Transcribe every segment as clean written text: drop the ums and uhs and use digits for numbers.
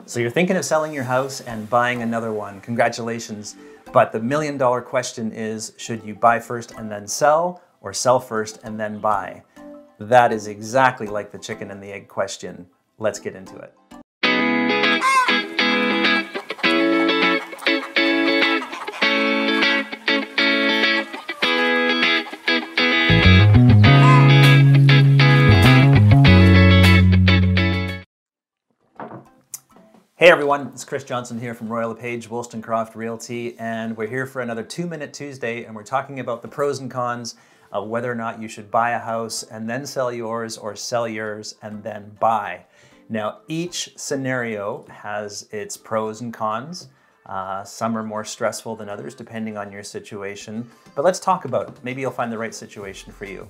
So you're thinking of selling your house and buying another one. Congratulations. But the million-dollar question is, should you buy first and then sell, or sell first and then buy? That is exactly like the chicken and the egg question. Let's get into it. Hey everyone, it's Chris Johnson here from LePage, Wolstencroft Realty, and we're here for another 2-Minute Tuesday, and we're talking about the pros and cons of whether or not you should buy a house and then sell yours, or sell yours and then buy. Now, each scenario has its pros and cons. Some are more stressful than others, depending on your situation, but let's talk about it. Maybe you'll find the right situation for you.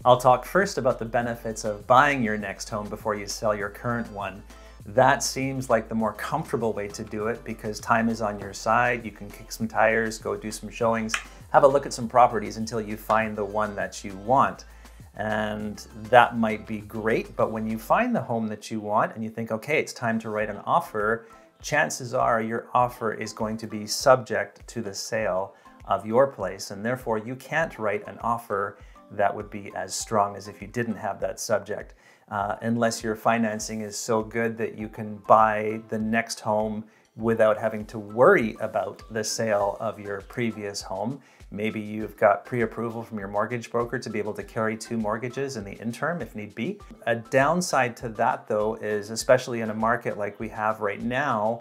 I'll talk first about the benefits of buying your next home before you sell your current one. That seems like the more comfortable way to do it because time is on your side. You can kick some tires, go do some showings, have a look at some properties until you find the one that you want. And that might be great, but when you find the home that you want and you think, okay, it's time to write an offer, chances are your offer is going to be subject to the sale of your place, and therefore you can't write an offer that would be as strong as if you didn't have that subject. Unless your financing is so good that you can buy the next home without having to worry about the sale of your previous home. Maybe you've got pre-approval from your mortgage broker to be able to carry 2 mortgages in the interim if need be. A downside to that though is, especially in a market like we have right now,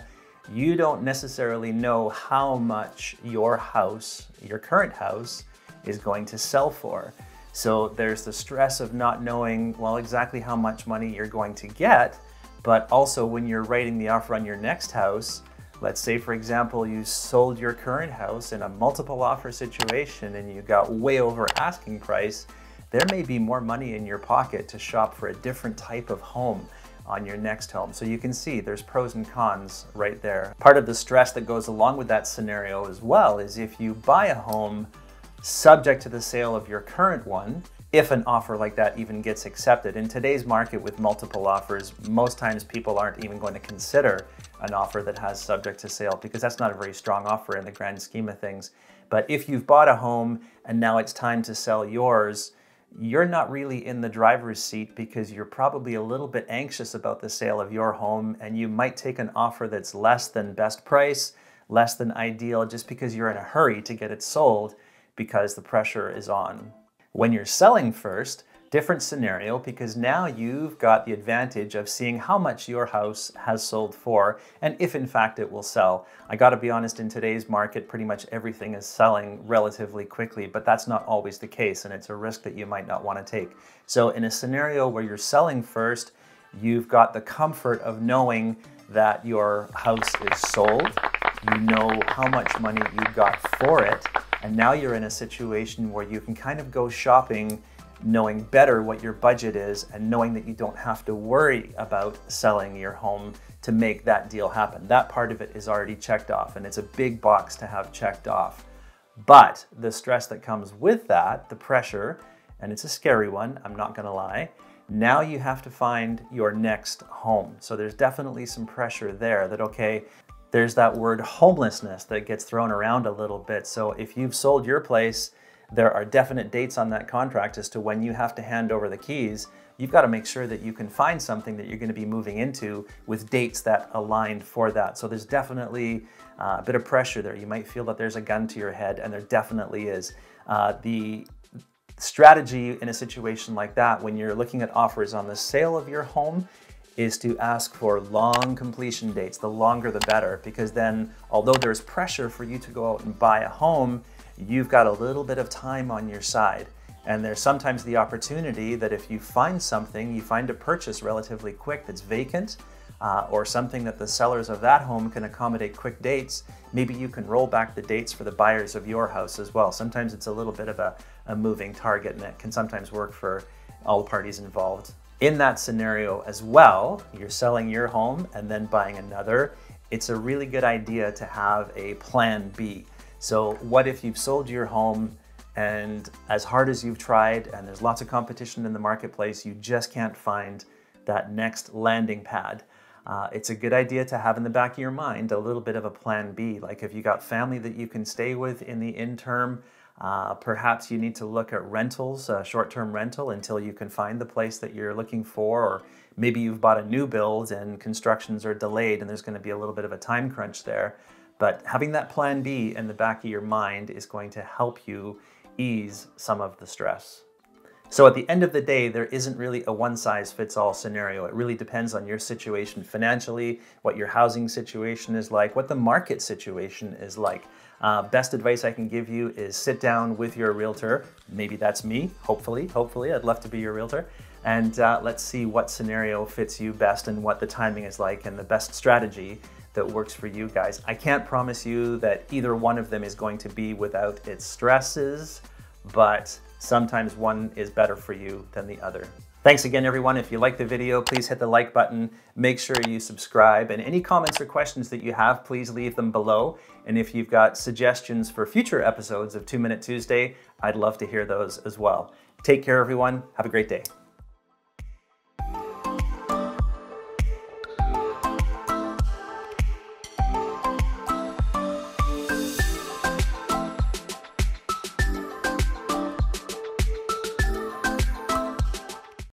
you don't necessarily know how much your house, your current house, is going to sell for. So there's the stress of not knowing, well, exactly how much money you're going to get, but also when you're writing the offer on your next house, let's say, for example, you sold your current house in a multiple offer situation and you got way over asking price, there may be more money in your pocket to shop for a different type of home on your next home. So you can see there's pros and cons right there. Part of the stress that goes along with that scenario as well is if you buy a home subject to the sale of your current one, if an offer like that even gets accepted. In today's market with multiple offers, most times people aren't even going to consider an offer that has subject to sale because that's not a very strong offer in the grand scheme of things. But if you've bought a home and now it's time to sell yours, you're not really in the driver's seat because you're probably a little bit anxious about the sale of your home, and you might take an offer that's less than best price, less than ideal, just because you're in a hurry to get it sold because the pressure is on. When you're selling first, different scenario, because now you've got the advantage of seeing how much your house has sold for and if in fact it will sell. I gotta be honest, in today's market, pretty much everything is selling relatively quickly, but that's not always the case, and it's a risk that you might not want to take. So in a scenario where you're selling first, you've got the comfort of knowing that your house is sold, you know how much money you got for it, and now you're in a situation where you can kind of go shopping knowing better what your budget is and knowing that you don't have to worry about selling your home to make that deal happen. That part of it is already checked off, and it's a big box to have checked off. But the stress that comes with that, the pressure, and it's a scary one, I'm not gonna lie, now you have to find your next home. So there's definitely some pressure there that, okay, there's that word homelessness that gets thrown around a little bit. So if you've sold your place, there are definite dates on that contract as to when you have to hand over the keys. You've got to make sure that you can find something that you're going to be moving into with dates that align for that. So there's definitely a bit of pressure there. You might feel that there's a gun to your head, and there definitely is. The strategy in a situation like that, when you're looking at offers on the sale of your home, is to ask for long completion dates. The longer the better, because then although there's pressure for you to go out and buy a home, you've got a little bit of time on your side. And there's sometimes the opportunity that if you find something, you find a purchase relatively quick that's vacant, or something that the sellers of that home can accommodate quick dates, maybe you can roll back the dates for the buyers of your house as well. Sometimes it's a little bit of a moving target, and it can sometimes work for all the parties involved. In that scenario as well, you're selling your home and then buying another. It's a really good idea to have a plan B. So what if you've sold your home and as hard as you've tried and there's lots of competition in the marketplace, you just can't find that next landing pad? it's a good idea to have in the back of your mind a little bit of a plan B. Like if you got family that you can stay with in the interim, perhaps you need to look at rentals, short-term rental until you can find the place that you're looking for, or maybe you've bought a new build and constructions are delayed and there's going to be a little bit of a time crunch there. But having that plan B in the back of your mind is going to help you ease some of the stress. So at the end of the day, there isn't really a one-size-fits-all scenario. It really depends on your situation financially, what your housing situation is like, what the market situation is like. Best advice I can give you is sit down with your realtor. Maybe that's me, hopefully, I'd love to be your realtor. And let's see what scenario fits you best and what the timing is like and the best strategy that works for you guys. I can't promise you that either one of them is going to be without its stresses, but sometimes one is better for you than the other. Thanks again, everyone. If you like the video, please hit the like button. Make sure you subscribe. And any comments or questions that you have, please leave them below. And if you've got suggestions for future episodes of 2 Minute Tuesday, I'd love to hear those as well. Take care, everyone. Have a great day.